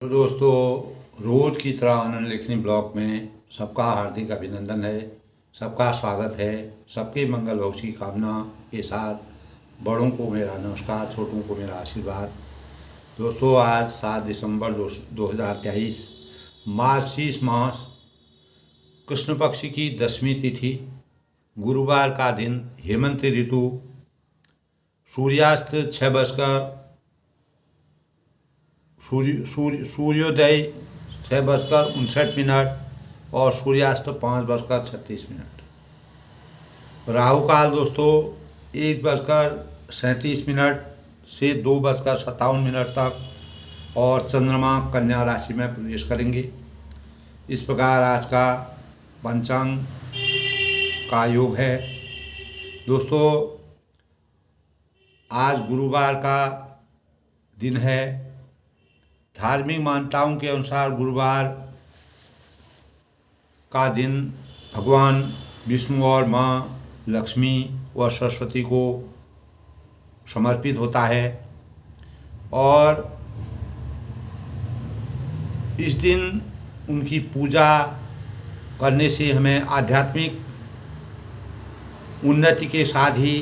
तो दोस्तों, रोज की तरह आनंद लेखनी ब्लॉग में सबका हार्दिक अभिनंदन है। सबका स्वागत है। सबके मंगल भविष्य की कामना के साथ बड़ों को मेरा नमस्कार, छोटों को मेरा आशीर्वाद। दोस्तों, आज 7 दिसंबर 2023 मार्गशीर्ष मास कृष्ण पक्ष की 10वीं तिथि, गुरुवार का दिन, हेमंत ऋतु, सूर्यास्त सूर्योदय 6:59 और सूर्यास्त 5:36। राहु काल दोस्तों 1:37 से 2:57 तक और चंद्रमा कन्या राशि में प्रवेश करेंगे। इस प्रकार आज का पंचांग का योग है। दोस्तों, आज गुरुवार का दिन है। धार्मिक मान्यताओं के अनुसार गुरुवार का दिन भगवान विष्णु और माँ लक्ष्मी व सरस्वती को समर्पित होता है और इस दिन उनकी पूजा करने से हमें आध्यात्मिक उन्नति के साथ ही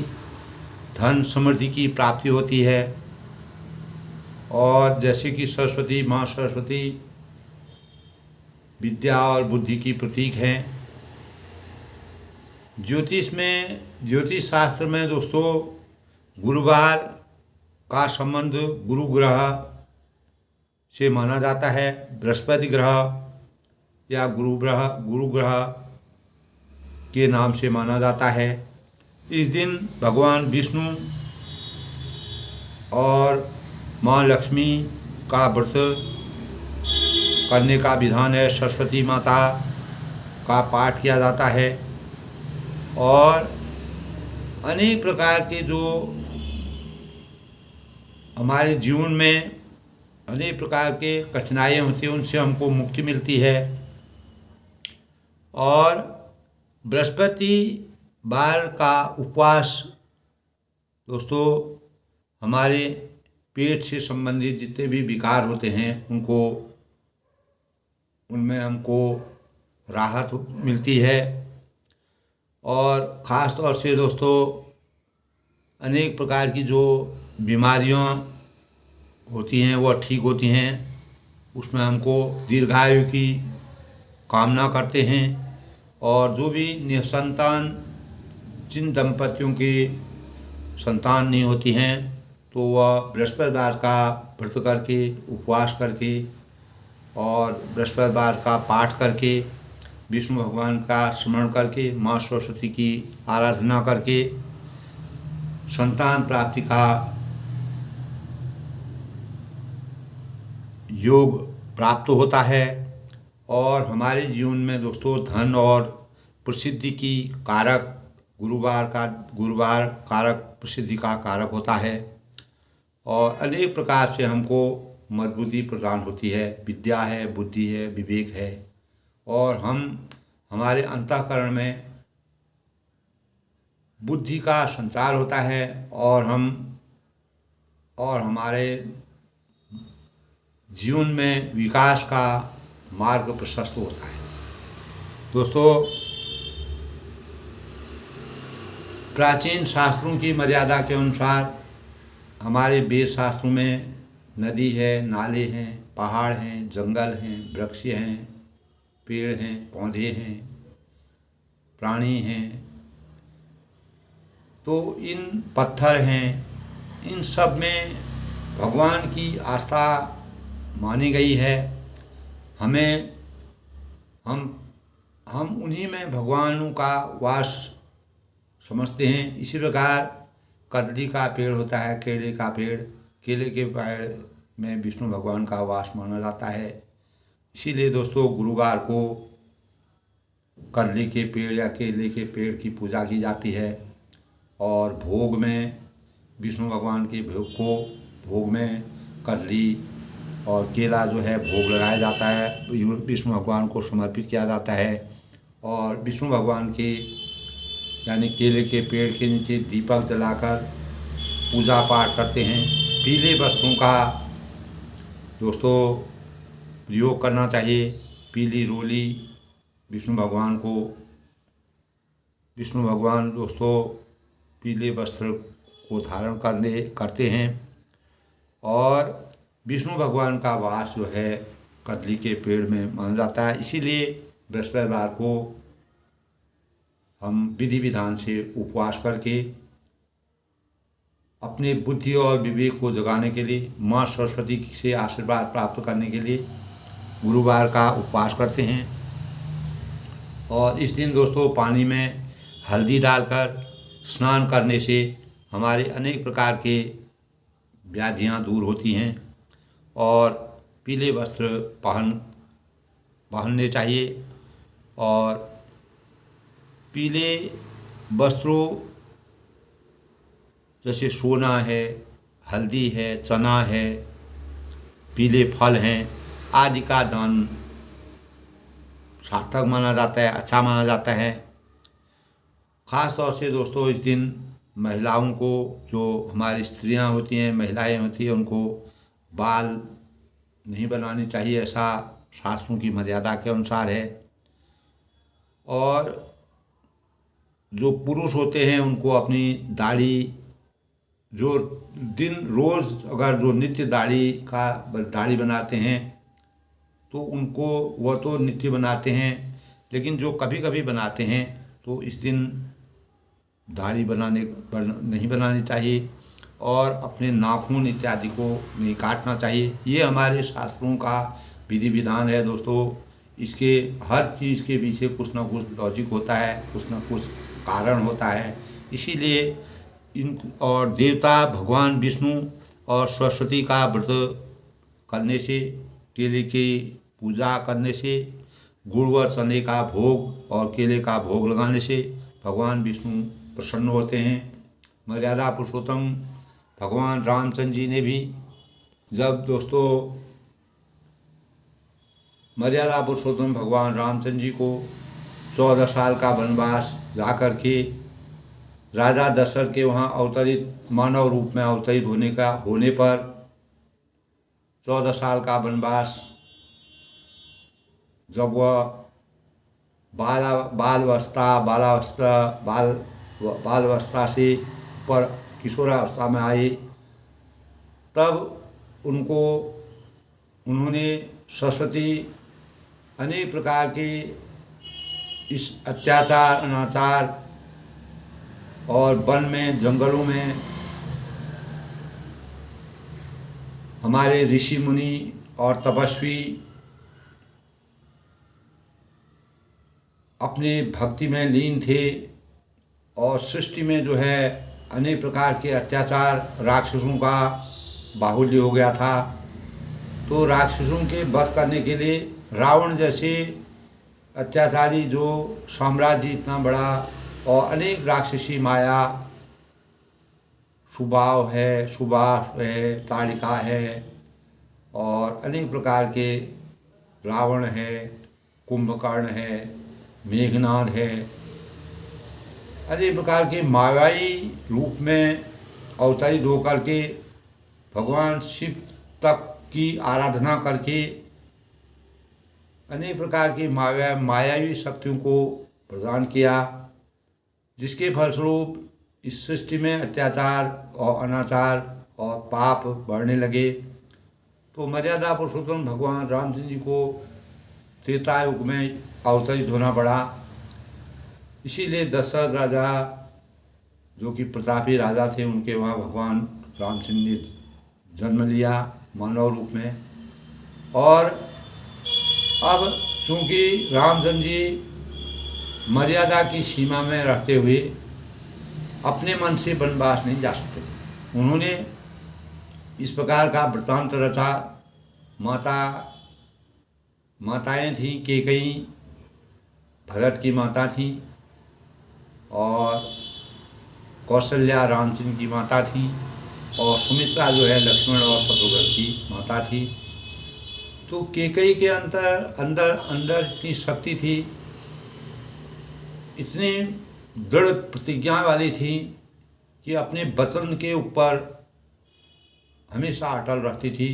धन समृद्धि की प्राप्ति होती है। और जैसे कि माँ सरस्वती विद्या और बुद्धि की प्रतीक हैं। ज्योतिष शास्त्र में दोस्तों गुरुवार का संबंध गुरु ग्रह से माना जाता है। बृहस्पति ग्रह या गुरु ग्रह के नाम से माना जाता है। इस दिन भगवान विष्णु और माँ लक्ष्मी का व्रत करने का विधान है। सरस्वती माता का पाठ किया जाता है और अनेक प्रकार के जो हमारे जीवन में अनेक प्रकार के कठिनाइयाँ होती हैं उनसे हमको मुक्ति मिलती है। और बृहस्पतिवार का उपवास दोस्तों हमारे पेट से संबंधित जितने भी विकार होते हैं उनमें हमको राहत मिलती है। और ख़ास तौर से दोस्तों अनेक प्रकार की जो बीमारियां होती हैं वह ठीक होती हैं। उसमें हमको दीर्घायु की कामना करते हैं। और जो भी निसंतान जिन दंपतियों की संतान नहीं होती हैं तो वह बृहस्पतिवार का व्रत करके, उपवास करके और बृहस्पतिवार का पाठ करके, विष्णु भगवान का स्मरण करके, माँ सरस्वती की आराधना करके संतान प्राप्ति का योग प्राप्त होता है। और हमारे जीवन में दोस्तों धन और प्रसिद्धि की कारक गुरुवार कारक प्रसिद्धि का कारक होता है और अनेक प्रकार से हमको मजबूती प्रदान होती है। विद्या है, बुद्धि है, विवेक है और हमारे अंतःकरण में बुद्धि का संचार होता है और हमारे जीवन में विकास का मार्ग प्रशस्त होता है। दोस्तों, प्राचीन शास्त्रों की मर्यादा के अनुसार हमारे वेद शास्त्रों में नदी है, नाले हैं, पहाड़ हैं, जंगल हैं, वृक्ष हैं, पेड़ हैं, पौधे हैं, प्राणी हैं, तो इन पत्थर हैं, इन सब में भगवान की आस्था मानी गई है। हम उन्हीं में भगवानों का वास समझते हैं। इसी प्रकार कदली का पेड़ होता है, केले का पेड़, केले के पेड़ में विष्णु भगवान का वास माना जाता है। इसीलिए दोस्तों गुरुवार को कदली के पेड़ या केले के पेड़ की पूजा की जाती है और भोग में विष्णु भगवान के भोग में कदली और केला जो है भोग लगाया जाता है, विष्णु भगवान को समर्पित किया जाता है। और विष्णु भगवान के यानी केले के पेड़ के नीचे दीपक जलाकर पूजा पाठ करते हैं। पीले वस्त्रों का दोस्तों प्रयोग करना चाहिए। पीली रोली विष्णु भगवान को, विष्णु भगवान दोस्तों पीले वस्त्र को धारण करते हैं। और विष्णु भगवान का वास जो है कदली के पेड़ में माना जाता है। इसीलिए बृहस्पतिवार को हम विधि विधान से उपवास करके अपने बुद्धि और विवेक को जगाने के लिए, माँ सरस्वती से आशीर्वाद प्राप्त करने के लिए गुरुवार का उपवास करते हैं। और इस दिन दोस्तों पानी में हल्दी डालकर स्नान करने से हमारे अनेक प्रकार के व्याधियाँ दूर होती हैं। और पीले वस्त्र पहनने चाहिए। और पीले वस्त्रों जैसे सोना है, हल्दी है, चना है, पीले फल हैं आदि का दान सार्थक माना जाता है, अच्छा माना जाता है। ख़ास तौर से दोस्तों इस दिन महिलाओं को, जो हमारी स्त्रियां होती हैं, महिलाएं होती हैं, उनको बाल नहीं बनानी चाहिए, ऐसा शास्त्रों की मर्यादा के अनुसार है। और जो पुरुष होते हैं उनको अपनी दाढ़ी, जो दिन रोज़ अगर जो नित्य दाढ़ी बनाते हैं तो उनको वह तो नित्य बनाते हैं, लेकिन जो कभी कभी बनाते हैं तो इस दिन दाढ़ी नहीं बनानी चाहिए। और अपने नाखून इत्यादि को नहीं काटना चाहिए। ये हमारे शास्त्रों का विधि विधान है दोस्तों। इसके हर चीज़ के पीछे कुछ ना कुछ लॉजिक होता है, कुछ ना कुछ कारण होता है। इसीलिए और देवता भगवान विष्णु और सरस्वती का व्रत करने से, केले की पूजा करने से, गुड़ व चने का भोग और केले का भोग लगाने से भगवान विष्णु प्रसन्न होते हैं। मर्यादा पुरुषोत्तम भगवान रामचंद्र जी ने भी, जब दोस्तों मर्यादा पुरुषोत्तम भगवान रामचंद्र जी को 14 साल का वनवास जा कर के राजा दशरथ के वहाँ अवतरित, मानव रूप में अवतरित होने पर 14 साल का वनवास, जब वह बालावस्था से ऊपर किशोरावस्था में आए, तब उन्होंने सरस्वती अनेक प्रकार के इस अत्याचार, अनाचार और वन में, जंगलों में हमारे ऋषि मुनि और तपस्वी अपने भक्ति में लीन थे। और सृष्टि में जो है अनेक प्रकार के अत्याचार, राक्षसों का बाहुल्य हो गया था। तो राक्षसों के वध करने के लिए रावण जैसे अत्याचारी जो साम्राज्य इतना बड़ा और अनेक राक्षसी माया, सुबाव है, सुबास है, ताड़िका है और अनेक प्रकार के रावण है, कुंभकर्ण है, मेघनाद है, अनेक प्रकार के मायावी रूप में अवतरित होकर के भगवान शिव तक की आराधना करके अनेक प्रकार की मायावी शक्तियों को प्रदान किया, जिसके फलस्वरूप इस सृष्टि में अत्याचार और अनाचार और पाप बढ़ने लगे। तो मर्यादा पुरुषोत्तम भगवान रामचंद्र जी को त्रेता युग में अवतरित होना पड़ा। इसीलिए दशरथ राजा, जो कि प्रतापी राजा थे, उनके वहाँ भगवान रामचंद्र ने जन्म लिया मानव रूप में। और अब चूँकि रामचंद्र जी मर्यादा की सीमा में रहते हुए अपने मन से वनवास नहीं जा सकते थे, उन्होंने इस प्रकार का वृत्तांत रचा। माताएं थीं, कैकेयी भरत की माता थी और कौशल्या रामचंद्र की माता थी और सुमित्रा जो है लक्ष्मण और शत्रुघ्न की माता थी। तो कैकेयी के अंदर इतनी शक्ति थी, इतनी दृढ़ प्रतिज्ञा वाली थी कि अपने वचन के ऊपर हमेशा अटल रहती थी।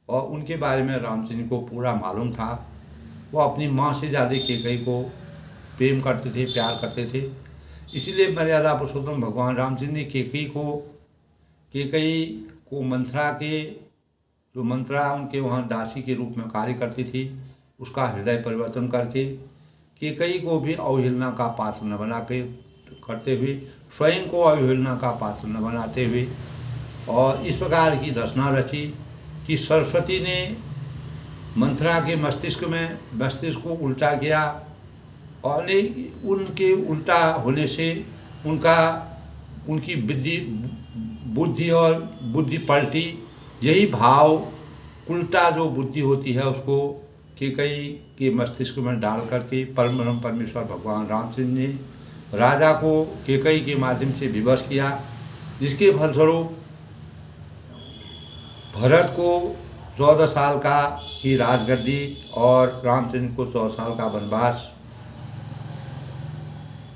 और उनके बारे में रामचंद्र को पूरा मालूम था। वो अपनी माँ से ज़्यादा कैकई को प्रेम करते थे, प्यार करते थे। इसीलिए मर्यादा पुरुषोत्तम भगवान रामचंद्र ने कैकई को मंथरा के, जो मंत्रा उनके वहाँ दासी के रूप में कार्य करती थी, उसका हृदय परिवर्तन करके कैकई को भी अवहेलना का पात्र न बना के करते हुए, स्वयं को अवहेलना का पात्र न बनाते हुए, और इस प्रकार की दर्शना रची कि सरस्वती ने मंथरा के मस्तिष्क को उल्टा किया, और उनके उल्टा होने से उनकी बुद्धि पलटी। यही भाव, उल्टा जो बुद्धि होती है, उसको कैकई के मस्तिष्क में डाल करके परम परमेश्वर भगवान रामचंद्र ने राजा को कैकई के माध्यम से विवश किया, जिसके फलस्वरूप भरत को 14 साल की राजगद्दी और रामचंद्र को 14 साल का वनवास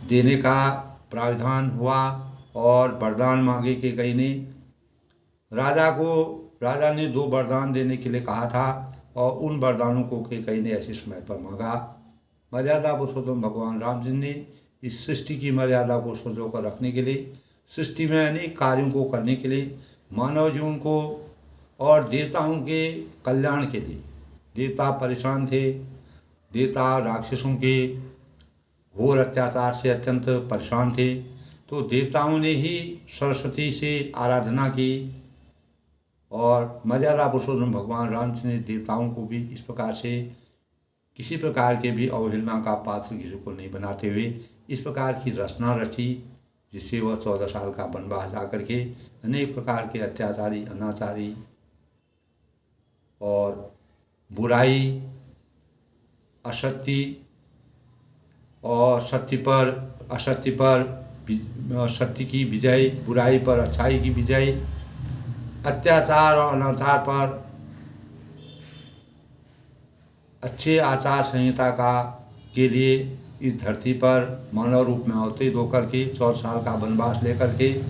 देने का प्राविधान हुआ। और वरदान मांगे कैकई ने। राजा ने 2 वरदान देने के लिए कहा था, और उन वरदानों को कैकई ने ऐसे समय पर मांगा। मर्यादा पुरुषोत्तम भगवान रामचंद्र ने इस सृष्टि की मर्यादा को संजो कर रखने के लिए, सृष्टि में अनेक कार्यों को करने के लिए, मानव जीवन को और देवताओं के कल्याण के लिए, देवता परेशान थे, देवता राक्षसों के घोर अत्याचार से अत्यंत परेशान थे, तो देवताओं ने ही सरस्वती से आराधना की। और मर्यादा पुरुषोत्तम भगवान रामचंद्र ने देवताओं को भी इस प्रकार से किसी प्रकार के भी अवहेलना का पात्र किसी को नहीं बनाते हुए इस प्रकार की रचना रची, जिससे वह 14 साल का वनवास जाकर के अनेक प्रकार के अत्याचारी, अनाचारी और बुराई, असत्य और सत्य की विजय, बुराई पर अच्छाई की विजय, अत्याचार और अनाचार पर अच्छे आचार संहिता के लिए इस धरती पर मानव रूप में अवतरित होकर के 14 साल का वनवास लेकर के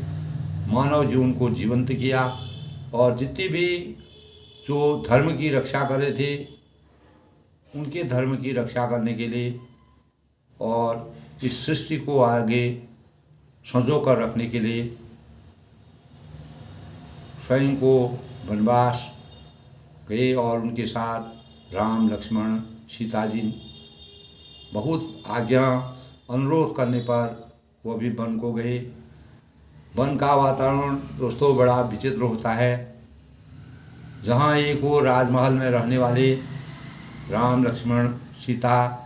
मानव जीवन को जीवंत किया। और जितने भी जो धर्म की रक्षा कर रहे थे, उनके धर्म की रक्षा करने के लिए और इस सृष्टि को आगे संजो कर रखने के लिए स्वयं को वनवास गए। और उनके साथ राम, लक्ष्मण, सीता जी बहुत आज्ञा अनुरोध करने पर वो भी वन को गए। वन का वातावरण दोस्तों बड़ा विचित्र होता है, जहाँ एक वो राजमहल में रहने वाले राम, लक्ष्मण, सीता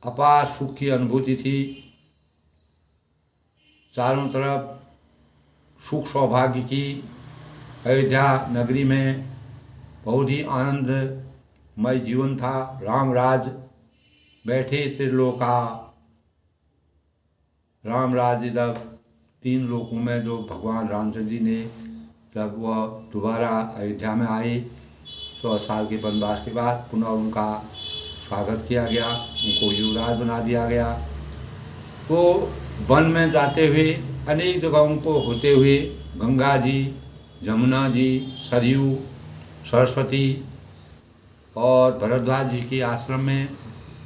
अपार सुख की अनुभूति थी। चारों तरफ सुख सौभाग्य की अयोध्या नगरी में बहुत ही आनंदमय जीवन था। राम राज बैठे त्रिलोका, राम राज जब 3 लोकों में जो भगवान रामचंद्र जी ने जब वह दोबारा अयोध्या में आए 14 साल के वनवास के बाद, पुनः उनका स्वागत किया गया, उनको युवराज बना दिया गया। तो वन में जाते हुए अनेक जगहों को होते हुए गंगा जी, जमुना जी, सरयू, सरस्वती और भरद्वाज जी के आश्रम में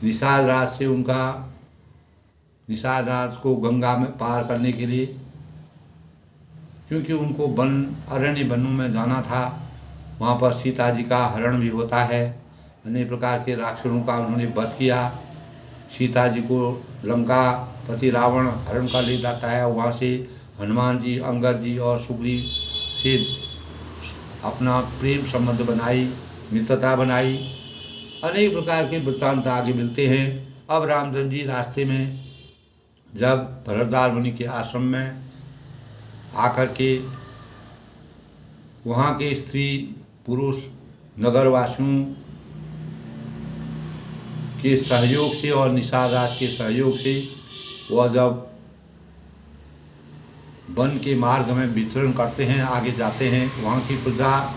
निषाद राज को गंगा में पार करने के लिए, क्योंकि उनको अरण्य वनों में जाना था, वहाँ पर सीता जी का हरण भी होता है। अनेक प्रकार के राक्षसों का उन्होंने वध किया। सीता जी को लंका पति रावण हरण कर ले जाता है। वहाँ से हनुमान जी, अंगद जी और सुग्रीव से अपना प्रेम संबंध बनाई, मित्रता बनाई। अनेक प्रकार के वृत्तांत आगे मिलते हैं। अब रामचंद्र जी रास्ते में जब भरद्वाज मुनि के आश्रम में आकर के वहाँ के स्त्री पुरुष नगरवासियों के सहयोग से और निषाद राज के सहयोग से वह जब वन के मार्ग में विचरण करते हैं, आगे जाते हैं, वहाँ की प्रजा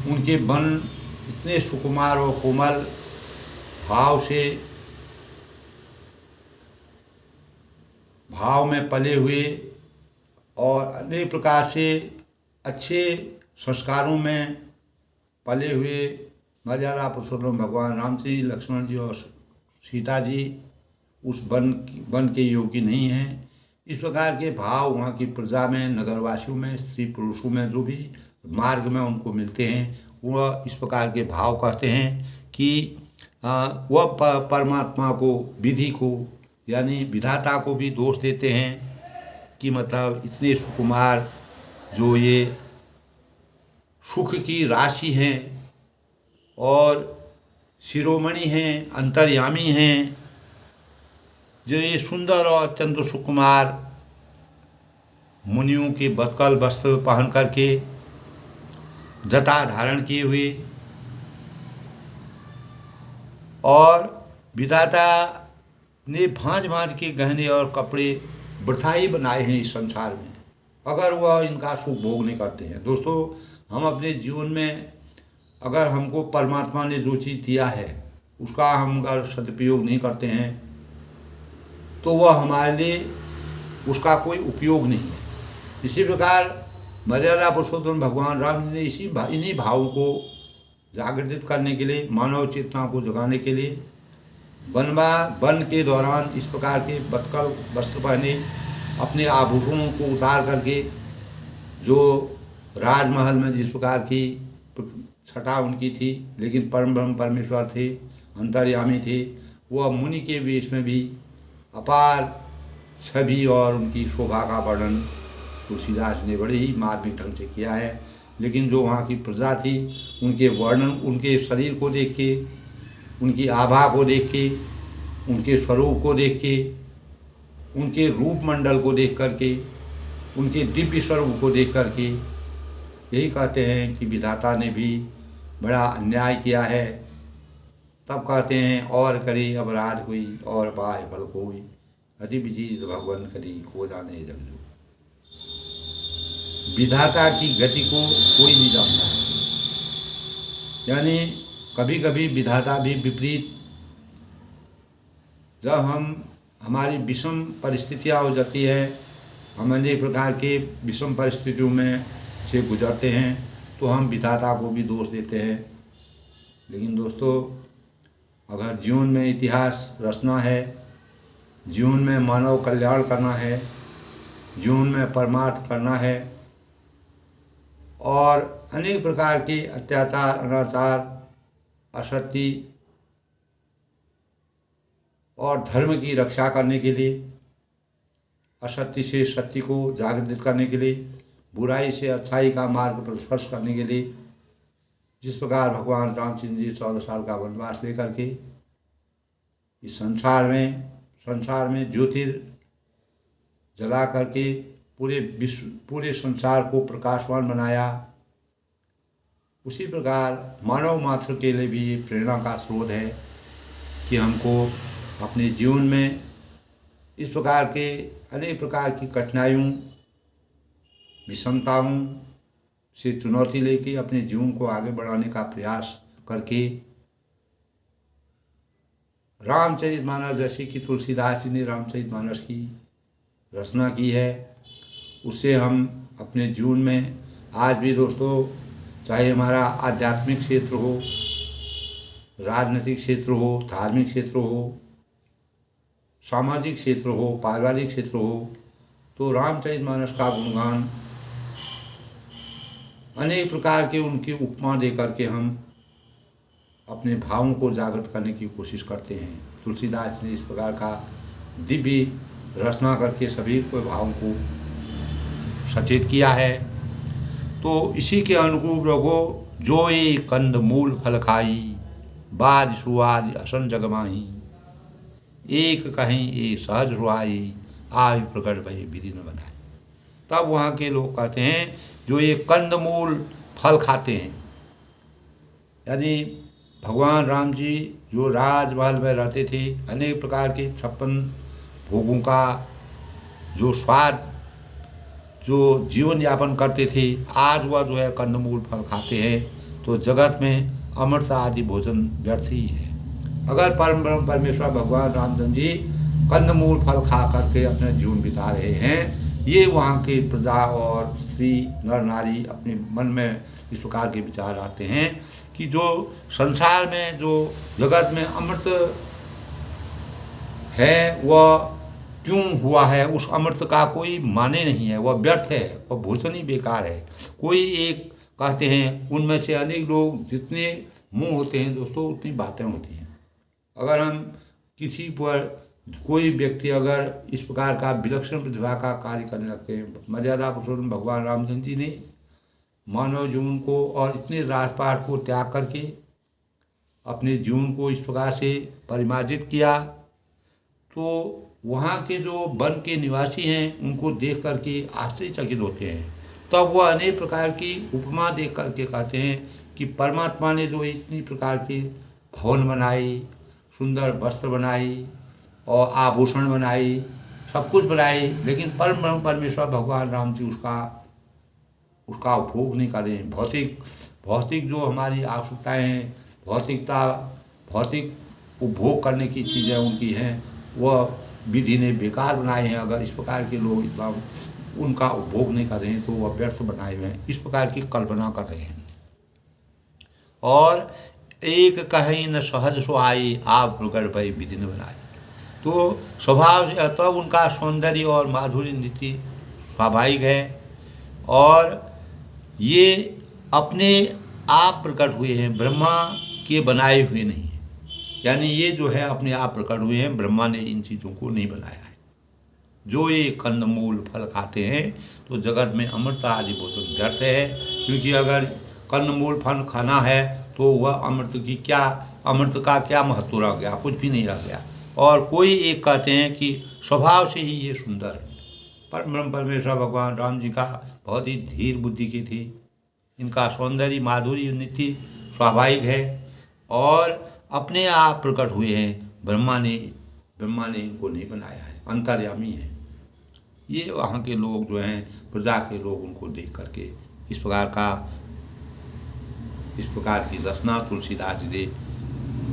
उनके वन इतने सुकुमार और कोमल भाव में पले हुए और अनेक प्रकार से अच्छे संस्कारों में पले हुए मर्यादा पुरुषोत्तम भगवान राम जी, लक्ष्मण जी और सीता जी उस वन के योग्य नहीं हैं। इस प्रकार के भाव वहाँ की प्रजा में, नगरवासियों में, स्त्री पुरुषों में जो भी मार्ग में उनको मिलते हैं, वह इस प्रकार के भाव कहते हैं कि वह परमात्मा को, विधि को यानी विधाता को भी दोष देते हैं कि मतलब इतने सुकुमार जो ये सुख की राशि हैं और शिरोमणि हैं, अंतर्यामी हैं, जो ये सुंदर और अत्यंत सुकुमार मुनियों के बतकल वस्त्र पहन करके, जटा धारण किए हुए, और विधाता ने भांज भांज के गहने और कपड़े वृथा ही बनाए हैं इस संसार में, अगर वह इनका सुख भोग नहीं करते हैं। दोस्तों, हम अपने जीवन में अगर हमको परमात्मा ने जो चीज़ दिया है उसका हम अगर सदुपयोग नहीं करते हैं तो वह हमारे लिए उसका कोई उपयोग नहीं है। इसी प्रकार मर्यादा पुरुषोत्तम भगवान राम जी ने इन्हीं भावों को जागृत करने के लिए, मानव चेतना को जगाने के लिए वन के दौरान इस प्रकार के बतकल वस्त्र पहने, अपने आभूषणों को उतार करके, जो राजमहल में जिस प्रकार की छटा उनकी थी, लेकिन परम ब्रह्म परमेश्वर थे, अंतर्यामी थे, वह मुनि के वेश में भी अपार छवि और उनकी शोभा का वर्णन तुलसीदास ने बड़े ही मार्मिक ढंग से किया है। लेकिन जो वहाँ की प्रजा थी, उनके वर्णन, उनके शरीर को देख के, उनकी आभा को देख के, उनके स्वरूप को देख के, उनके रूप मंडल को देख करके, उनके दिव्य स्वरूप को देख करके यही कहते हैं कि विधाता ने भी बड़ा अन्याय किया है। तब कहते हैं और करे अपराध हुई और बाह्य बल कोई, अति विचित भगवान करी खो जाने जग जो। विधाता की गति को कोई नहीं जानता है, यानी कभी कभी विधाता भी विपरीत, जब हमारी विषम परिस्थितियाँ हो जाती है, हम अनेक प्रकार के विषम परिस्थितियों में से गुजरते हैं, तो हम विधाता को भी दोष देते हैं। लेकिन दोस्तों, अगर जीवन में इतिहास रचना है, जीवन में मानव कल्याण करना है, जीवन में परमार्थ करना है, और अनेक प्रकार के अत्याचार, अनाचार, असत्य और धर्म की रक्षा करने के लिए, असत्य से सत्य को जागृत करने के लिए, बुराई से अच्छाई का मार्ग पर स्पर्श करने के लिए, जिस प्रकार भगवान रामचंद्र जी 14 साल का वनवास लेकर के इस संसार में ज्योतिर जला करके पूरे संसार को प्रकाशवान बनाया, उसी प्रकार मानव मात्र के लिए भी प्रेरणा का स्रोत है कि हमको अपने जीवन में इस प्रकार के अनेक प्रकार की कठिनाइयों, विषमताओं से चुनौती लेके अपने जीवन को आगे बढ़ाने का प्रयास करके रामचरितमानस जैसे कि तुलसीदास जी ने रामचरितमानस की रचना की है, उससे हम अपने जीवन में आज भी दोस्तों, चाहे हमारा आध्यात्मिक क्षेत्र हो, राजनीतिक क्षेत्र हो, धार्मिक क्षेत्र हो, सामाजिक क्षेत्र हो, पारिवारिक क्षेत्र हो, तो रामचरितमानस का गुणगान अनेक प्रकार के उनकी उपमा दे करके हम अपने भावों को जागृत करने की कोशिश करते हैं। तुलसीदास ने इस प्रकार का दिव्य रचना करके सभी को भावों को सचेत किया है। तो इसी के अनुरूप रघो जो ये कंद मूल फल खाई, बाद सुवाद असन जगमाही, एक कहीं ये सहज रुआई, आयु प्रकट भय विधि न बनाए। तब वहाँ के लोग कहते हैं जो ये कंदमूल फल खाते हैं, यानी भगवान राम जी जो राजमहल में रहते थे, अनेक प्रकार के 56 भोगों का जो स्वाद, जो जीवन यापन करते थे, आज वह जो है कंदमूल फल खाते हैं, तो जगत में अमृता आदि भोजन व्यर्थ ही है। अगर परम ब्रह्म परमेश्वर भगवान रामचंद्र जी कंदमूल फल खा करके अपना जीवन बिता रहे हैं, ये वहाँ के प्रजा और स्त्री नर नारी अपने मन में इस प्रकार के विचार आते हैं कि जो संसार में, जो जगत में अमृत है वह क्यों हुआ है, उस अमृत का कोई माने नहीं है, वह व्यर्थ है, वह भोजन ही बेकार है। कोई एक कहते हैं, उनमें से अनेक लोग जितने मुंह होते हैं दोस्तों उतनी बातें होती हैं। अगर हम किसी पर कोई व्यक्ति अगर इस प्रकार का विलक्षण प्रतिभा का कार्य करने लगते हैं, मर्यादा पुरुषोत्तम भगवान रामचंद्र जी ने मानव जीवन को और इतने राजपाट को त्याग करके अपने जीवन को इस प्रकार से परिमार्जित किया, तो वहाँ के जो वन के निवासी हैं उनको देख करके आश्चर्यचकित होते हैं। तब वह अनेक प्रकार की उपमा देख करके कहते हैं कि परमात्मा ने जो इतनी प्रकार की भवन बनाई, सुंदर वस्त्र बनाई और आभूषण बनाई, सब कुछ बनाई, लेकिन परम परमेश्वर भगवान राम जी उसका उपभोग नहीं कर रहे हैं। भौतिक जो हमारी आवश्यकताएं हैं, भौतिक उपभोग करने की चीज़ें उनकी हैं, वह विधि ने बेकार बनाए हैं। अगर इस प्रकार के लोग इतना उनका उपभोग नहीं कर रहे हैं तो वह व्यर्थ बनाए हुए हैं, इस प्रकार की कल्पना कर रहे हैं। और एक कहीं न सहज सो आई, आप प्रकट भई विधि न बनाई। तो स्वभाव से तब उनका सौंदर्य और माधुर्य नीति स्वाभाविक है, और ये अपने आप प्रकट हुए हैं, ब्रह्मा के बनाए हुए नहीं हैं। यानी ये जो है अपने आप प्रकट हुए हैं, ब्रह्मा ने इन चीज़ों को नहीं बनाया है। जो ये कंदमूल फल खाते हैं तो जगत में अमृत आदि भोजन व्यर्थ है, क्योंकि अगर कंदमूल फल खाना है तो वह अमृत का क्या महत्व रह गया, कुछ भी नहीं रह गया। और कोई एक कहते हैं कि स्वभाव से ही ये सुंदर है। परम परमेश्वर भगवान राम जी का बहुत ही धीर बुद्धि के थे, इनका सौंदर्य माधुर्य नीति स्वाभाविक है और अपने आप प्रकट हुए हैं। ब्रह्मा ने इनको नहीं बनाया है, अंतर्यामी है। ये वहाँ के लोग जो हैं, प्रजा के लोग, उनको देख करके इस प्रकार की रचना तुलसीदास जी ने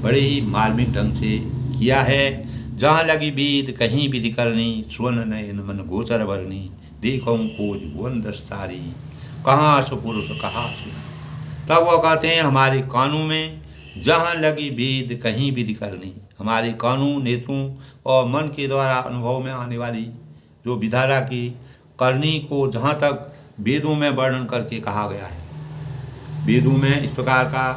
बड़े ही मार्मिक ढंग से किया है। जहाँ लगी बीत कहीं विधि करनी, स्वर्ण नयन मन गोचर भरनी, देखो खोज भुवन दस सारी, कहाँ सो पुरुष कहाँ सुना। तब वह कहते हैं हमारे कानों में जहाँ लगी वेद कहीं विधि करनी, हमारे कानों, नेत्रों और मन के द्वारा अनुभव में आने वाली जो विधारा की करनी को जहाँ तक वेदों में वर्णन करके कहा गया है, वेदों में इस प्रकार का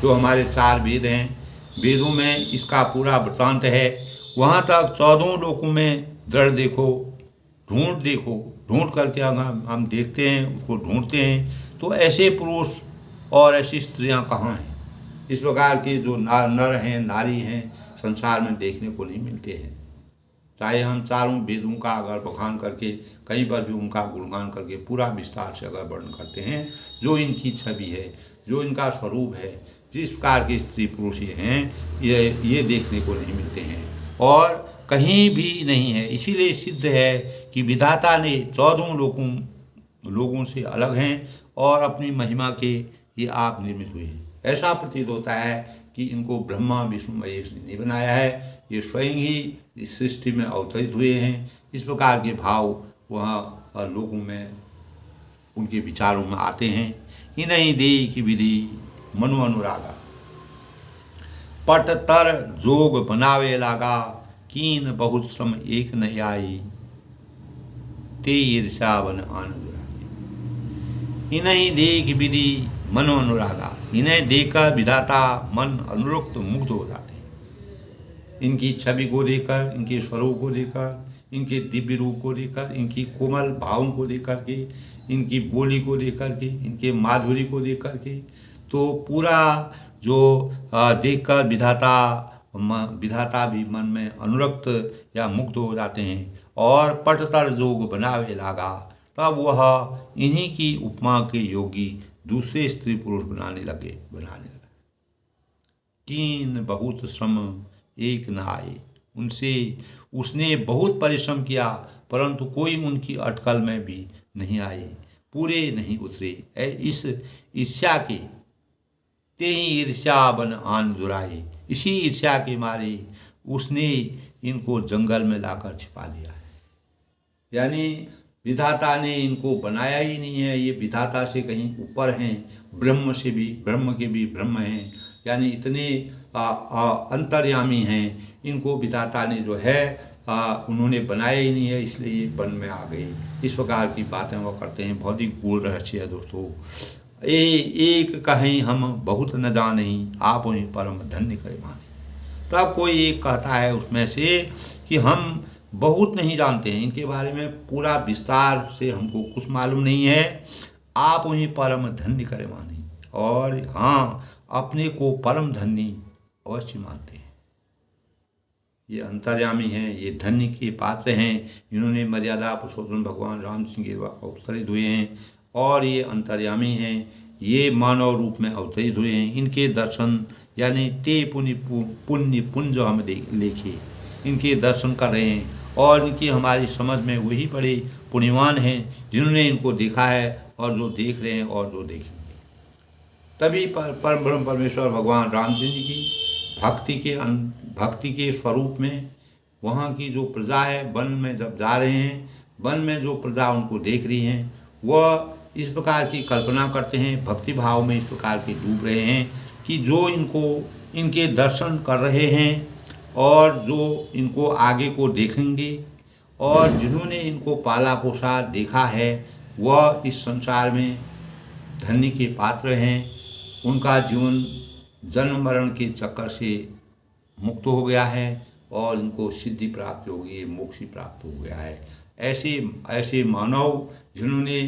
जो हमारे 4 वेद हैं, वेदों में इसका पूरा वृत्तांत है। वहाँ तक 14 लोकों में दृढ़ देखो, ढूंढ करके हम देखते हैं, उसको ढूंढते हैं, तो ऐसे पुरुष और ऐसी स्त्रियाँ कहाँ हैं। इस प्रकार के जो नर हैं, नारी हैं, संसार में देखने को नहीं मिलते हैं। चाहे हम 4 वेदों का अगर बखान करके कहीं पर भी उनका गुणगान करके पूरा विस्तार से अगर वर्णन करते हैं, जो इनकी छवि है, जो इनका स्वरूप है, जिस प्रकार के स्त्री पुरुष हैं, ये देखने को नहीं मिलते हैं और कहीं भी नहीं है। इसीलिए सिद्ध है कि विधाता ने 14 लोगों से अलग हैं और अपनी महिमा के ये आप निर्मित हुए हैं। ऐसा प्रतीत होता है कि इनको ब्रह्मा विष्णु महेश ने नहीं बनाया है, ये स्वयं ही इस सृष्टि में अवतरित हुए हैं। इस प्रकार के भाव वहाँ लोगों में, उनके विचारों में आते हैं। इन्हीं देख विधि मनु अनुरागा, पट तर जोग बनावे लागा, कीन बहुत श्रम एक न आई, ते ईर्ष्या बन आनंद रागे। इन्हीं देख विधि मनो अनुरागा, इन्हें देखकर विधाता मन अनुरक्त मुग्ध हो जाते हैं। इनकी छवि को देखकर, इनके स्वरूप को देखकर, इनके दिव्य रूप को देखकर, इनकी कोमल भावों को देख करके, इनकी बोली को देख करके, इनके माधुर्य को देख करके, तो पूरा जो देखकर विधाता भी मन में अनुरक्त या मुग्ध हो जाते हैं। और पटतर जोग बनावे लागा, तब वह इन्हीं की उपमा के योगी दूसरे स्त्री पुरुष बनाने लगा। कीन बहुत श्रम एक न आए, उसने बहुत परिश्रम किया परंतु कोई उनकी अटकल में भी नहीं आए, पूरे नहीं उतरे। इस ईर्ष्या के ते ही ईर्ष्या बन आन दुराए, इसी ईर्ष्या के मारे उसने इनको जंगल में लाकर छिपा दिया है। यानी विधाता ने इनको बनाया ही नहीं है, ये विधाता से कहीं ऊपर हैं, ब्रह्म से भी, ब्रह्म के भी ब्रह्म हैं, यानी इतने अंतर्यामी हैं। इनको विधाता ने जो है उन्होंने बनाया ही नहीं है, इसलिए ये वन में आ गए। इस प्रकार की बातें वो करते हैं। बहुत ही गूढ़ रहस्य है दोस्तों। एक कहीं हम बहुत न जाने, आप उन्हीं परम धन्य करे माने। तब कोई एक कहता है उसमें से कि हम बहुत नहीं जानते हैं, इनके बारे में पूरा विस्तार से हमको कुछ मालूम नहीं है, आप उन्हीं परम धन्य करे माने। और हाँ, अपने को परम धन्य अवश्य मानते हैं। ये अंतर्यामी हैं, ये धन्य के पात्र हैं। इन्होंने मर्यादा पुरुषोत्तम भगवान राम सिंह के अवतरित हुए हैं और ये अंतर्यामी हैं। ये मानव रूप में अवतरित हुए हैं। इनके दर्शन यानी ते पुण्य पुंज हम लेखे, इनके दर्शन कर रहे हैं और इनकी हमारी समझ में वही बड़े पुण्यवान हैं जिन्होंने इनको देखा है और जो देख रहे हैं और जो देखेंगे। तभी परम ब्रह्म परमेश्वर भगवान रामचंद्र जी की भक्ति के स्वरूप में वहाँ की जो प्रजा है, वन में जब जा रहे हैं, वन में जो प्रजा उनको देख रही हैं, वह इस प्रकार की कल्पना करते हैं, भक्ति भाव में इस प्रकार के डूब रहे हैं कि जो इनके दर्शन कर रहे हैं और जो इनको आगे को देखेंगे और जिन्होंने इनको पाला पोसा देखा है, वह इस संसार में धन्य के पात्र हैं। उनका जीवन जन्म मरण के चक्कर से मुक्त हो गया है और इनको सिद्धि प्राप्त हो गई, मोक्ष प्राप्त हो गया है। ऐसे मानव जिन्होंने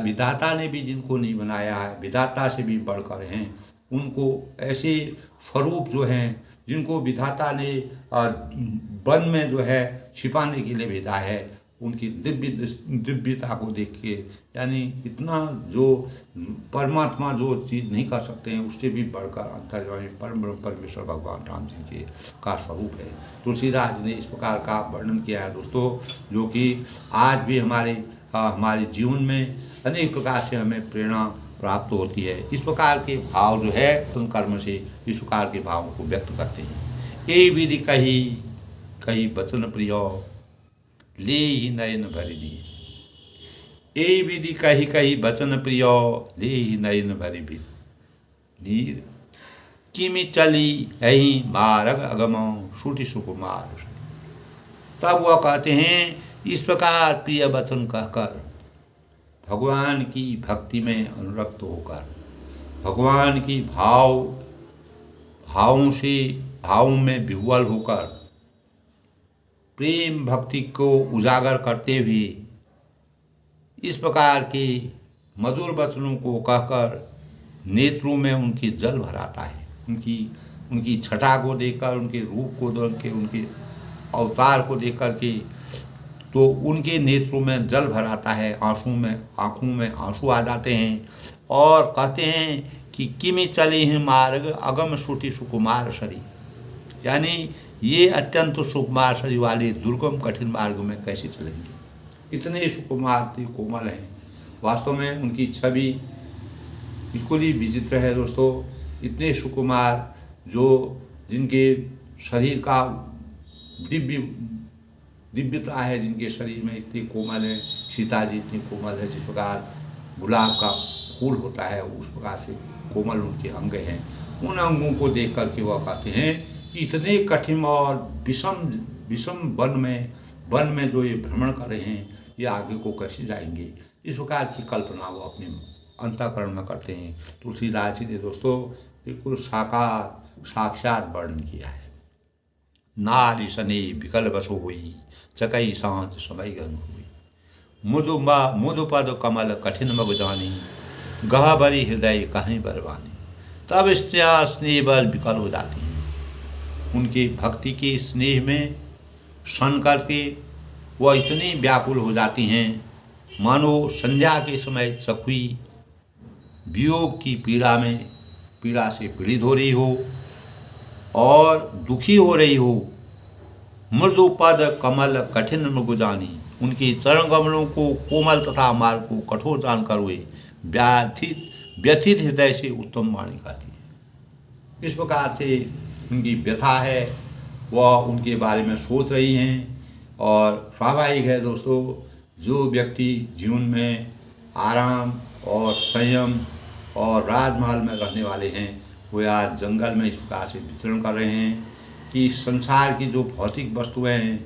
विधाता ने भी जिनको नहीं बनाया है, विधाता से भी बढ़कर हैं, उनको ऐसे स्वरूप जो हैं जिनको विधाता ने वन में जो है छिपाने के लिए भेजा है, उनकी दिव्यता को देख के, यानी इतना जो परमात्मा जो चीज़ नहीं कर सकते हैं उससे भी बढ़कर अंतर्यामी परम ब्रह्म परमेश्वर भगवान राम जी के का स्वरूप है। तुलसीदास ने इस प्रकार का वर्णन किया है दोस्तों, जो कि आज भी हमारे जीवन में अनेक प्रकार से हमें प्रेरणा प्राप्त होती है। इस प्रकार के भाव जो है उन कर्म से इस प्रकार के भावों को व्यक्त करते हैं। ये विधि कही वचन प्रिय ले ही नयन भरि नीर। ए विधि कही वचन प्रिय ले ही नयन भरि नीर। किमि चली यही मार्ग अगम श्रुति सुकुमार। तब वह कहते हैं, इस प्रकार प्रिय वचन कहकर भगवान की भक्ति में अनुरक्त होकर, भगवान की भावों में विह्वल होकर प्रेम भक्ति को उजागर करते हुए इस प्रकार के मधुर वचनों को कहकर नेत्रों में उनकी जल भर आता है। उनकी छटा को देखकर, उनके रूप को देख के, उनके अवतार को देख कर के तो उनके नेत्रों में जल भर आता है, आँखों में आंसू आ जाते हैं और कहते हैं कि किमि चले हैं मार्ग अगम श्रुति सुकुमार शरी। यानी ये अत्यंत सुकुमार शरीर वाले दुर्गम कठिन मार्ग में कैसे चलेंगे। इतने सुकुमार थे, कोमल हैं। वास्तव में उनकी छवि बिल्कुल ही विचित्र है दोस्तों। इतने सुकुमार जो जिनके शरीर का दिव्यता है, जिनके शरीर में इतनी कोमल है। सीता जी इतनी कोमल है, जिस प्रकार गुलाब का फूल होता है उस प्रकार से कोमल उनके अंग हैं। उन अंगों को देख करके वह कहते हैं कि इतने कठिन और विषम वन में जो ये भ्रमण कर रहे हैं, ये आगे को कैसे जाएंगे। इस प्रकार की कल्पना वो अपने अंतःकरण में करते हैं। तुलसीदास जी ने दोस्तों बिल्कुल साक्षात वर्णन किया है। नारी सने विकल बसो हुई चकई सांझ समय गंग हुई। मुदुपद कमल कठिन मग जानी गह भरी हृदय कहीं बरवानी। तब स्त्रियाँ स्नेह पर विकल हो जाती हैं। उनके भक्ति के स्नेह में सन करके वह इतनी व्याकुल हो जाती हैं मानो संध्या के समय सखुई वियोग की पीड़ा से पीड़ित हो रही हो और दुखी हो रही हो। मृदु पद कमल कठिन मृगुजानी। उनके चरण कमलों को कोमल तथा मार्ग को कठोर जानकर हुए व्यथित हृदय से उत्तम वाणी गाती है। इस प्रकार से उनकी व्यथा है, वह उनके बारे में सोच रही हैं। और स्वाभाविक है दोस्तों, जो व्यक्ति जीवन में आराम और संयम और राजमहल में रहने वाले हैं, वे आज जंगल में इस प्रकार से विचरण कर रहे हैं कि संसार की जो भौतिक वस्तुएं हैं,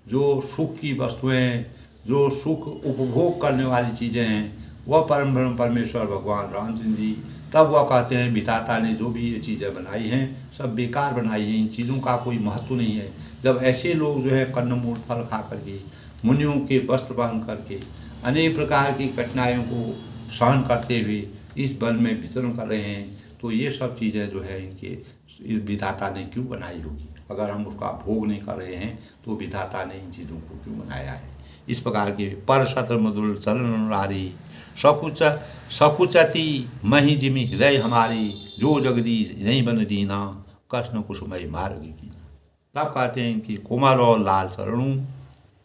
जो सुख की वस्तुएं हैं, जो सुख उपभोग करने वाली चीज़ें हैं, वह परम ब्रह्म परमेश्वर भगवान रामचंद्र जी तब वह कहते हैं विधाता ने जो भी ये चीज़ें बनाई हैं सब बेकार बनाई हैं, इन चीज़ों का कोई महत्व नहीं है। जब ऐसे लोग जो है कंदमूल फल खा करके, मुनियों के वस्त्र पहन करके, अनेक प्रकार की कठिनाइयों को सहन करते हुए इस वन में विचरण कर रहे हैं, तो ये सब चीज़ें जो है इनके विधाता ने क्यों बनाई होगी? अगर हम उसका भोग नहीं कर रहे हैं तो विधाता ने इन चीज़ों को क्यों बनाया है? इस प्रकार के पर शत्र मधुर चरण नारी सकुचति मही जिमि हृदय हमारी, जो जगदीश नहीं बन दीना कृष्ण कुसुमय मार्ग की। तब कहते हैं कि कोमल और लाल चरणों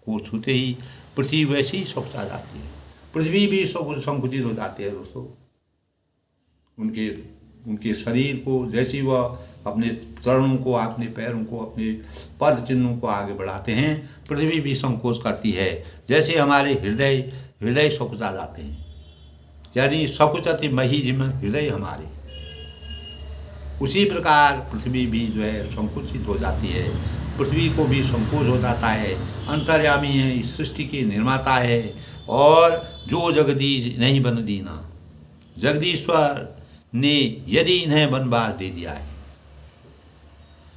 को छूते ही पृथ्वी वैसी ही सकुचा जाती है। पृथ्वी भी संकुचित हो जाती है दोस्तों। उनके शरीर को जैसे वह अपने चरणों को, अपने पैरों को, अपने पद चिन्हों को आगे बढ़ाते हैं, पृथ्वी भी संकोच करती है। जैसे हमारे हृदय सकुचा जाते हैं, यानी सकुचति मही जिम हृदय हमारे, उसी प्रकार पृथ्वी भी जो है संकुचित हो जाती है। पृथ्वी को भी संकोच हो जाता है। अंतर्यामी है, इस सृष्टि के निर्माता है। और जो जगदीश नहीं बन दीना, जगदीश्वर ने यदि इन्हें वनवास दे दिया है,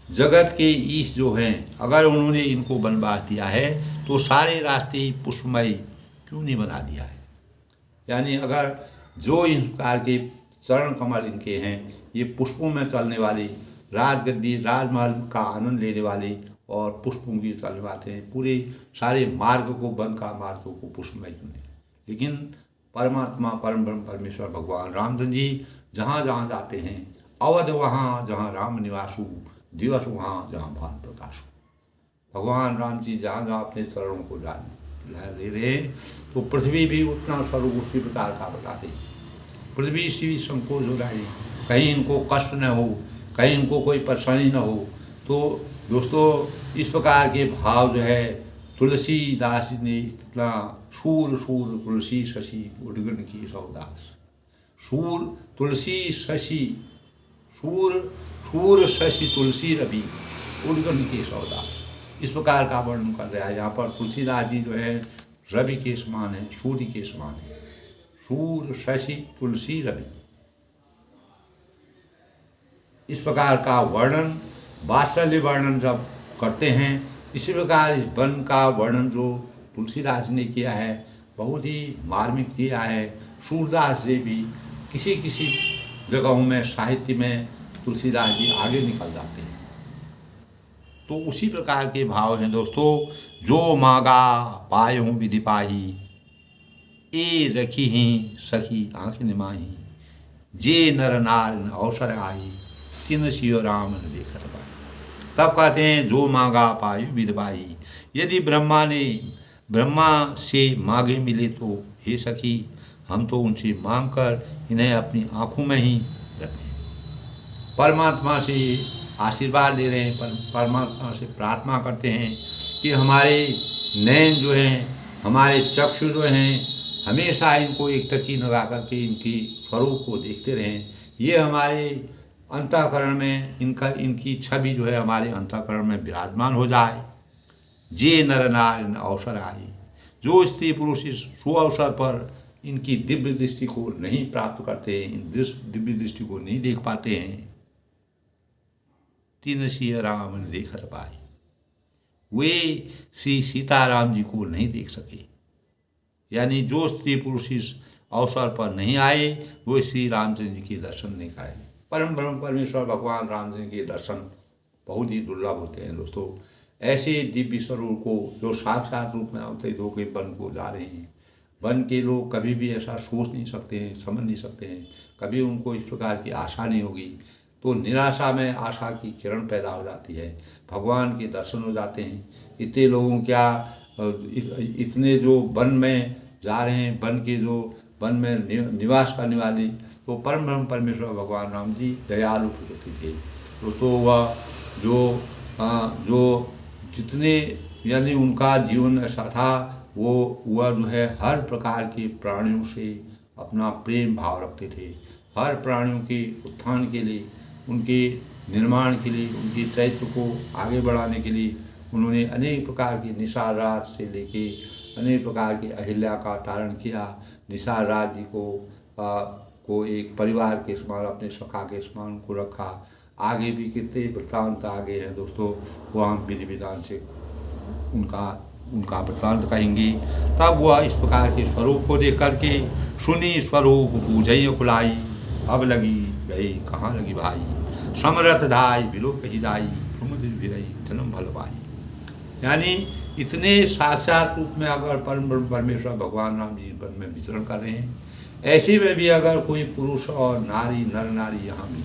जगत के ईश जो हैं, अगर उन्होंने इनको वनवास दिया है तो सारे रास्ते पुष्पमय क्यों नहीं बना दिया है? यानी अगर जो इस प्रकार के चरण कमल इनके हैं, ये पुष्पों में चलने वाले, राजगद्दी राजमहल का आनंद लेने वाले और पुष्पों की चलने वाले हैं, पूरे सारे मार्ग को, वन का मार्ग को पुष्पमय क्यों नहीं? लेकिन परमात्मा परम ब्रह्म परमेश्वर भगवान रामचंद्र जी जहाँ जहाँ जाते हैं, अवध वहाँ जहाँ राम निवासु, दिवस वहाँ जहाँ भान प्रकाशु। भगवान राम जी जहाँ जहाँ अपने चरणों को ले रहे हैं, तो पृथ्वी भी उतना स्वरूप उसी प्रकार का बता रही। पृथ्वी से भी संकोच हो रही है, कहीं इनको कष्ट न हो, कहीं इनको कोई परेशानी न हो। तो दोस्तों इस प्रकार के भाव जो है तुलसीदास ने इतना सूर तुलसी शशि उद्गण की सौदास, सूर तुलसी शशि, सूर शशि तुलसी रवि उद्गण की सौदास, इस प्रकार का वर्णन कर रहा है। यहाँ पर तुलसीदास जी जो है रवि के समान है, सूर्य के समान है। सूर शशि तुलसी रवि, इस प्रकार का वर्णन, वात्सल्य वर्णन जब करते हैं, इसी प्रकार इस वन का वर्णन जो तुलसीदास ने किया है बहुत ही मार्मिक किया है। सूरदास जी भी किसी किसी जगहों में साहित्य में तुलसीदास जी आगे निकल जाते हैं। तो उसी प्रकार के भाव हैं दोस्तों। जो मांगा पाए हूँ विधि पाही, ए रखी ही सखी आँख निमाही, जे नर नार अवसर आई, तिन सियो राम न देखत पाई। तब कहते हैं जो मांगा पायु विधि पाही, यदि ब्रह्मा से मांगे मिले तो हे सखी हम तो उनसे मांग कर इन्हें अपनी आँखों में ही रखें। परमात्मा से आशीर्वाद ले रहे हैं, परमात्मा से प्रार्थना करते हैं कि हमारे नयन जो हैं, हमारे चक्षु जो हैं, हमेशा इनको एक टकी लगा करके इनकी स्वरूप को देखते रहें। ये हमारे अंतःकरण में इनकी छवि जो है हमारे अंतःकरण में विराजमान हो जाए। जे नर नार अवसर आए, जो स्त्री पुरुष इस सुअवसर पर इनकी दिव्य दृष्टि को नहीं प्राप्त करते, इन दिव्य दृष्टि को नहीं देख पाते हैं, तीन सिय राम ने देखत पाए, वे श्री सीताराम जी को नहीं देख सके। यानी जो स्त्री पुरुष इस अवसर पर नहीं आए वो श्री रामचंद्र जी के दर्शन नहीं कराए। परम ब्रह्म परमेश्वर भगवान रामचंद्र के दर्शन बहुत ही दुर्लभ होते हैं दोस्तों। ऐसे दिव्य स्वरूप को जो साक्षात रूप में अवतरित होकर वन को जा रहे हैं, वन के लोग कभी भी ऐसा सोच नहीं सकते हैं, समझ नहीं सकते हैं, कभी उनको इस प्रकार की आशा नहीं होगी। तो निराशा में आशा की किरण पैदा हो जाती है, भगवान के दर्शन हो जाते हैं। इतने लोगों क्या इतने जो वन में जा रहे हैं, वन में निवास करने वाली तो परम ब्रह्म परमेश्वर भगवान राम जी दयालु प्रकृति थे दोस्तों। वह जो जितने यानी उनका जीवन ऐसा था वह जो है हर प्रकार के प्राणियों से अपना प्रेम भाव रखते थे। हर प्राणियों के उत्थान के लिए, उनके निर्माण के लिए, उनके चरित्र को आगे बढ़ाने के लिए उन्होंने अनेक प्रकार के निसार राज से लेके अनेक प्रकार के अहिल्या का तारण किया। निसार राज जी को एक परिवार के समान, अपने सखा के समान को रखा। आगे भी कितने वृत्तांत आगे हैं दोस्तों, वो हम विधि विधान से उनका वृत्तांत कहेंगे। तब वह इस प्रकार के स्वरूप को देख करके सुनी स्वरूप बूझई कुलाई, अब लगी गई कहाँ लगी भाई, समरथ धाई बिलो कही जाई, प्रमुदित भिरई जन्म भल पाई। यानी इतने साक्षात रूप में अगर परम ब्रह्म परमेश्वर भगवान राम जी वन में विचरण कर रहे हैं, ऐसे में भी अगर कोई पुरुष और नारी, नर नारी यहाँ भी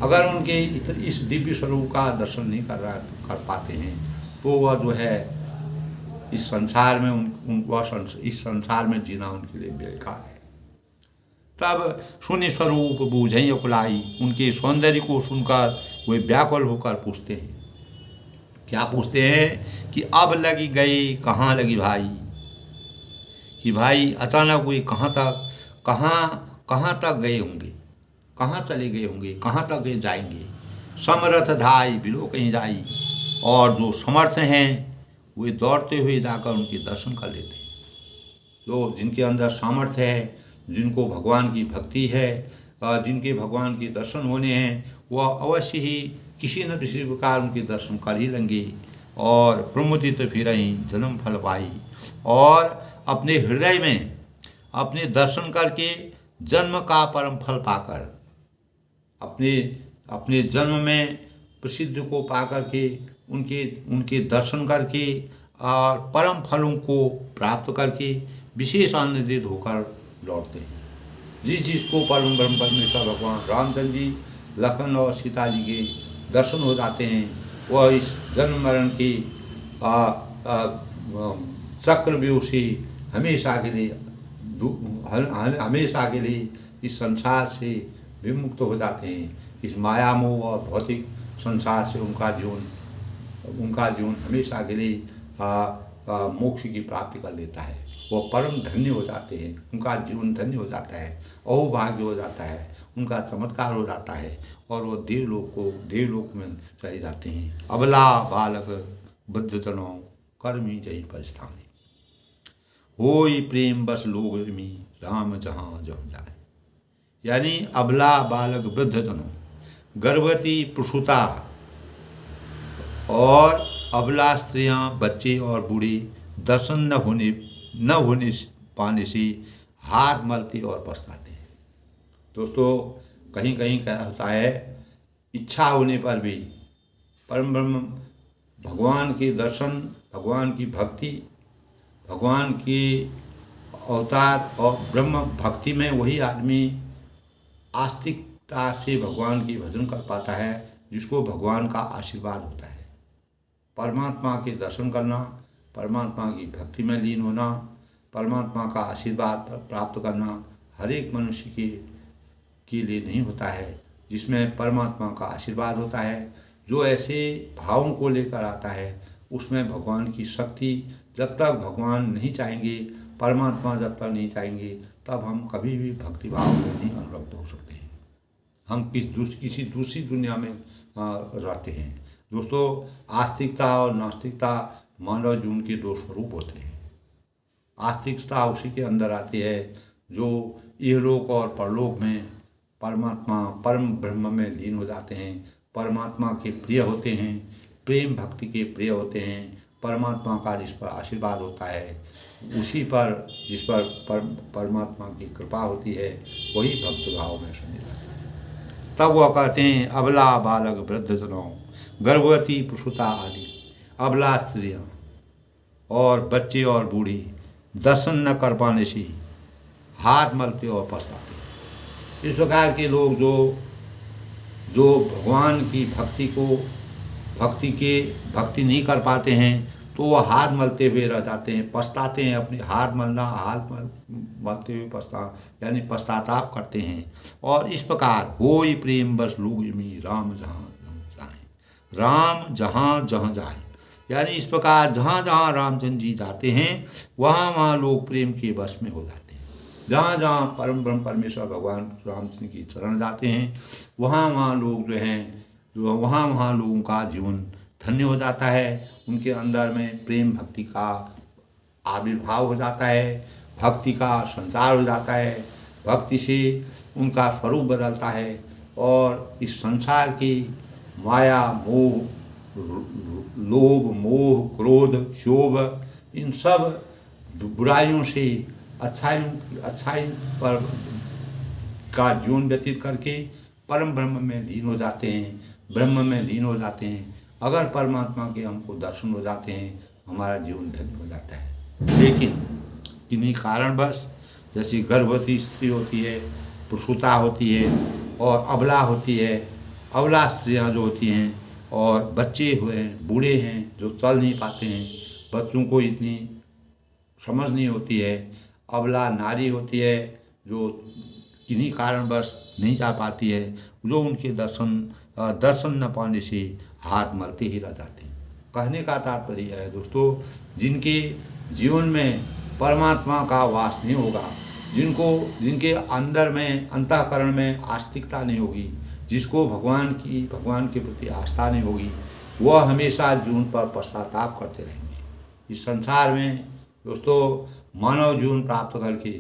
अगर उनके इस दिव्य स्वरूप का दर्शन नहीं कर पाते हैं, तो वह जो है इस संसार में इस संसार में जीना उनके लिए बेकार है। तब शून्य स्वरूप बूझई कुलाई, उनके सौंदर्य को सुनकर वे व्याकुल होकर पूछते हैं। क्या पूछते हैं कि अब लगी गई कहाँ लगी भाई, कि भाई अचानक वे कहाँ तक गए होंगे, कहाँ चले गए होंगे, कहाँ तक गए जाएंगे। समरथ धाई बिलो कहीं जाई, और जो समर्थ हैं वे दौड़ते हुए जाकर उनके दर्शन कर लेते हैं। जो जिनके अंदर सामर्थ्य है, जिनको भगवान की भक्ति है, जिनके भगवान के दर्शन होने हैं, वह अवश्य ही किसी न किसी प्रकार उनके दर्शन कर ही लेंगे। और प्रमुदित फिरई जन्म फल पाई, और अपने हृदय में अपने दर्शन करके जन्म का परम फल पाकर, अपने जन्म में प्रसिद्ध को पाकर के उनके दर्शन करके और परम फलों को प्राप्त करके विशेष आनंदित होकर लौटते हैं। जिसको परम ब्रह्म परमेश्वर भगवान रामचंद्र जी, लखन और सीता जी के दर्शन हो जाते हैं, वह इस जन्म मरण के चक्रव्यूह से हमेशा के लिए इस संसार से विमुक्त हो जाते हैं। इस माया मोह और भौतिक संसार से उनका जीवन हमेशा के लिए मोक्ष की प्राप्ति कर लेता है। वो परम धन्य हो जाते हैं, उनका जीवन धन्य हो जाता है, अहोभाग्य हो जाता है, उनका चमत्कार हो जाता है, और वो देवलोक में चले जाते हैं। अबला बालक वृद्धजनों कर्मी जही पछताए, होई प्रेम बस लोग मी राम जहाँ जहाँ जाए। यानी अबला बालक वृद्धजनों, गर्भवती प्रसूता और अबला स्त्रियां, बच्चे और बूढ़े दर्शन न होने पाने से हाथ मलते और पछताते हैं। दोस्तों, कहीं कहीं क्या होता है, इच्छा होने पर भी परम ब्रह्म भगवान के दर्शन, भगवान की भक्ति, भगवान की अवतार और ब्रह्म भक्ति में वही आदमी आस्तिकता से भगवान की भजन कर पाता है, जिसको भगवान का आशीर्वाद होता है। परमात्मा के दर्शन करना, परमात्मा की भक्ति में लीन होना, परमात्मा का आशीर्वाद प्राप्त करना हर एक मनुष्य के लिए नहीं होता है। जिसमें परमात्मा का आशीर्वाद होता है, जो ऐसे भावों को लेकर आता है, उसमें भगवान की शक्ति, जब तक भगवान नहीं चाहेंगे, परमात्मा जब तक नहीं चाहेंगे, तब हम कभी भी भक्ति भाव में नहीं अनुरक्त हो सकते हैं। हम किसी दूसरी दुनिया में रहते हैं। दोस्तों, आस्तिकता और नास्तिकता मानव जीवन के दो स्वरूप होते हैं। आस्तिकता उसी के अंदर आती है जो इहलोक और परलोक में परमात्मा, परम ब्रह्म में लीन हो जाते हैं, परमात्मा के प्रिय होते हैं, प्रेम भक्ति के प्रिय होते हैं। परमात्मा का जिस पर आशीर्वाद होता है, उसी पर जिस पर परमात्मा की कृपा होती है, वही भक्त भाव में सनी जाते हैं। तब वह कहते हैं, अबला बालक वृद्धजनों, गर्भवती प्रसूता आदि अबला स्त्रियाँ और बच्चे और बूढ़ी दर्शन न कर पाने से हाथ मलते और पछताते। इस प्रकार के लोग जो भगवान की भक्ति नहीं कर पाते हैं, तो वह हाथ मलते हुए रह जाते हैं, पछताते हैं। अपने हाथ मलते हुए यानी पश्चाताप करते हैं। और इस प्रकार होई प्रेम बस लोग मी राम जहाँ जाए, राम जहाँ जहाँ जाए, यानी इस प्रकार जहाँ जहाँ रामचंद्र जी जाते हैं वहाँ वहाँ लोग प्रेम के वश में हो जाते हैं। जहाँ जहाँ परम ब्रह्म परमेश्वर भगवान रामचंद्र की चरण जाते हैं वहाँ वहाँ लोग जो हैं वहाँ वहाँ लोगों का जीवन धन्य हो जाता है। उनके अंदर में प्रेम भक्ति का आविर्भाव हो जाता है, भक्ति का संचार हो जाता है, भक्ति से उनका स्वरूप बदलता है और इस संसार की माया मोह लोभ मोह क्रोध शोभ इन सब बुराइयों से अच्छाई पर का जीवन व्यतीत करके परम ब्रह्म में लीन हो जाते हैं, ब्रह्म में लीन हो जाते हैं। अगर परमात्मा के हमको दर्शन हो जाते हैं हमारा जीवन धन्य हो जाता है। लेकिन किन्हीं कारणवश जैसे गर्भवती स्त्री होती है, प्रसूता होती है और अबला होती है, अबला स्त्रियां जो होती हैं और बच्चे हुए हैं, बूढ़े हैं जो चल नहीं पाते हैं, बच्चों को इतनी समझ नहीं होती है, अबला नारी होती है जो किन्हीं कारणवश नहीं जा पाती है, जो उनके दर्शन न पाने से हाथ मलते ही रह जाते हैं। कहने का तात्पर्य है दोस्तों, जिनके जीवन में परमात्मा का वास नहीं होगा, जिनके अंदर में अंतःकरण में आस्तिकता नहीं होगी, जिसको भगवान के प्रति आस्था नहीं होगी, वह हमेशा जीवन पर पश्चाताप करते रहेंगे। इस संसार में दोस्तों मानव जीवन प्राप्त करके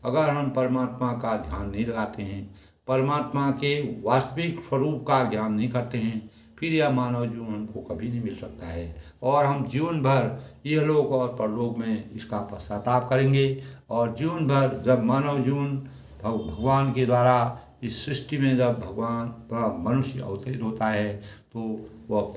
अगर हम परमात्मा का ध्यान नहीं लगाते हैं, परमात्मा के वास्तविक स्वरूप का ज्ञान नहीं करते हैं, फिर यह मानव जीवन हमको कभी नहीं मिल सकता है और हम जीवन भर इहलोक और परलोक में इसका पश्चाताप करेंगे। और जीवन भर जब मानव जीवन भगवान के द्वारा इस सृष्टि में जब भगवान मनुष्य अवतरित होता है तो वह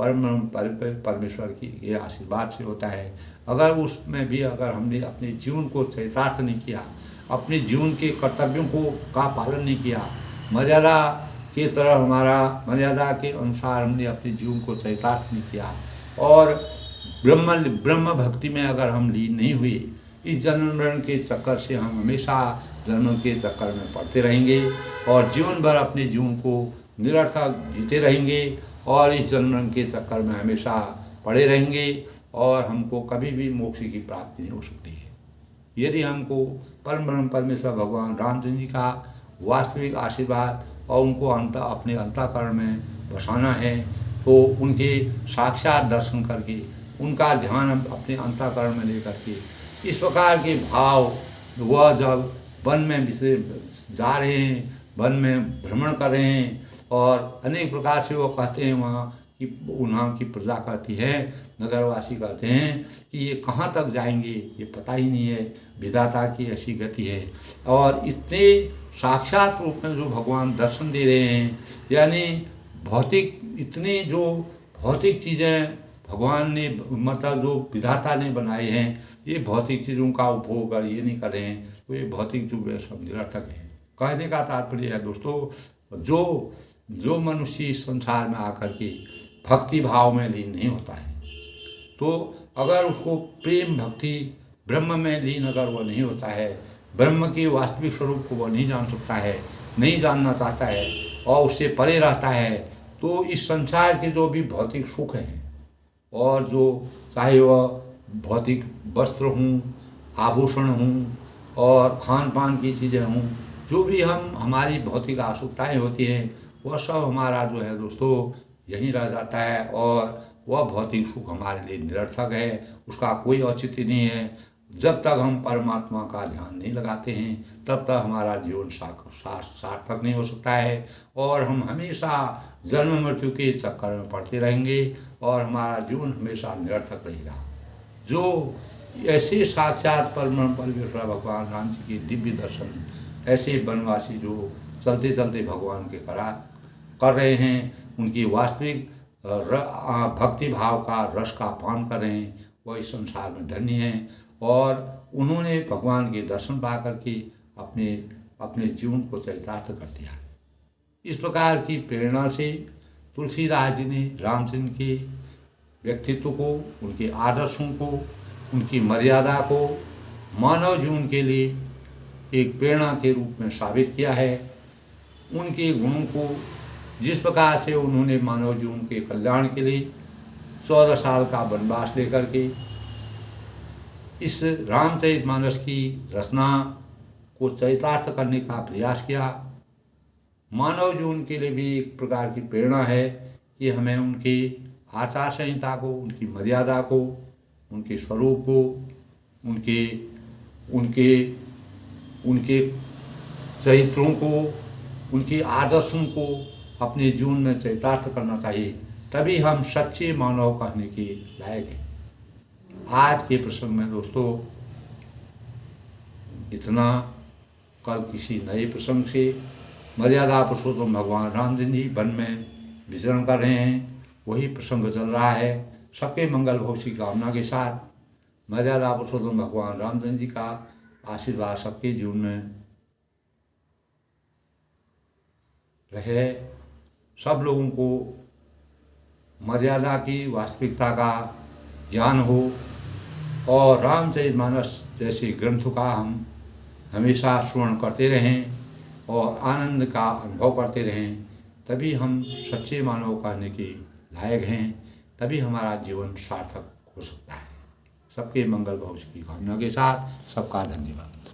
परमेश्वर की ये आशीर्वाद से होता है। अगर उसमें भी अगर हमने अपने जीवन को चरितार्थ नहीं किया, अपने जीवन के कर्तव्यों का पालन नहीं किया, मर्यादा के अनुसार हमने अपने जीवन को चरितार्थ नहीं किया और ब्रह्म भक्ति में अगर हम लीन नहीं हुए, इस जन्म मरण के चक्कर से हम हमेशा जन्म के चक्कर में पड़ते रहेंगे और जीवन भर अपने जीवन को निरर्थक जीते रहेंगे और इस जन्म मरण के चक्कर में हमेशा पड़े रहेंगे और हमको कभी भी मोक्ष की प्राप्ति नहीं हो सकती है। यदि हमको परम ब्रह्म परमेश्वर भगवान रामचंद्र जी का वास्तविक आशीर्वाद और उनको अपने अंतःकरण में बसाना है तो उनके साक्षात दर्शन करके उनका ध्यान हम अपने अंतःकरण में लेकर के इस प्रकार के भाव वह जब वन में जा रहे हैं, वन में भ्रमण कर रहे हैं और अनेक प्रकार से वो कहते हैं वहाँ की प्रजा कहती है, नगरवासी कहते हैं कि ये कहाँ तक जाएंगे ये पता ही नहीं है, विधाता की ऐसी गति है। और इतने साक्षात रूप में जो भगवान दर्शन दे रहे हैं, यानी इतनी जो भौतिक चीज़ें भगवान ने मतलब जो विधाता ने बनाए हैं, ये भौतिक चीज़ों का उपभोग अगर ये नहीं कर रहे हैं तो ये भौतिक जो है सब निरर्थक है। कहने का तात्पर्य है दोस्तों, जो मनुष्य इस संसार में आकर के भक्ति भाव में लीन नहीं होता है तो अगर उसको प्रेम भक्ति ब्रह्म में लीन अगर वह नहीं होता है, ब्रह्म के वास्तविक स्वरूप को वह नहीं जान सकता है, नहीं जानना चाहता है और उससे परे रहता है, तो इस संसार के जो भी भौतिक सुख हैं और जो चाहे वह भौतिक वस्त्र हों, आभूषण हों और खान पान की चीज़ें हों, जो भी हमारी भौतिक आवश्यकताएँ होती हैं वह सब हमारा जो है दोस्तों यहीं रह जाता है और वह भौतिक सुख हमारे लिए निरर्थक है, उसका कोई औचित्य नहीं है। जब तक हम परमात्मा का ध्यान नहीं लगाते हैं तब तक हमारा जीवन सार्थक नहीं हो सकता है और हम हमेशा जन्म मृत्यु के चक्कर में पड़ते रहेंगे और हमारा जीवन हमेशा निरर्थक रहेगा। जो ऐसे साक्षात परमेश्वर भगवान राम जी के दिव्य दर्शन ऐसे वनवासी जो चलते चलते भगवान के कर रहे हैं, उनकी वास्तविक भक्ति भाव का रस का पान कर रहे हैं, वह इस संसार में धन्य हैं और उन्होंने भगवान के दर्शन पा करके अपने जीवन को चरितार्थ कर दिया। इस प्रकार की प्रेरणा से तुलसीदास जी ने रामचंद्र के व्यक्तित्व को, उनके आदर्शों को, उनकी मर्यादा को मानव जीवन के लिए एक प्रेरणा के रूप में साबित किया है। उनके गुणों को जिस प्रकार से उन्होंने मानव जीवन के कल्याण के लिए 14 साल का वनवास लेकर के इस रामचरितमानस की रचना को चरितार्थ करने का प्रयास किया। मानव जीवन के लिए भी एक प्रकार की प्रेरणा है कि हमें उनकी आचार संहिता को, उनकी मर्यादा को, उनके स्वरूप को, उनके उनके उनके चरित्रों को, उनके आदर्शों को अपने जीवन में चरितार्थ करना चाहिए, तभी हम सच्चे मानव कहने के लायक हैं। आज के प्रसंग में दोस्तों इतना। कल किसी नए प्रसंग से मर्यादा पुरुषोत्तम भगवान रामचंद्र जी वन में विचरण कर रहे हैं, वही प्रसंग चल रहा है। सबके मंगल भविष्य की कामना के साथ मर्यादा पुरुषोत्तम भगवान रामचंद्र जी का आशीर्वाद सबके जीवन में रहे। सब लोगों को मर्यादा की वास्तविकता का ज्ञान हो और रामचरितमानस जैसे ग्रंथों का हम हमेशा श्रवण करते रहें और आनंद का अनुभव करते रहें, तभी हम सच्चे मानव कहने के लायक हैं, तभी हमारा जीवन सार्थक हो सकता है। सबके मंगल भविष्य की कामना के साथ सबका धन्यवाद।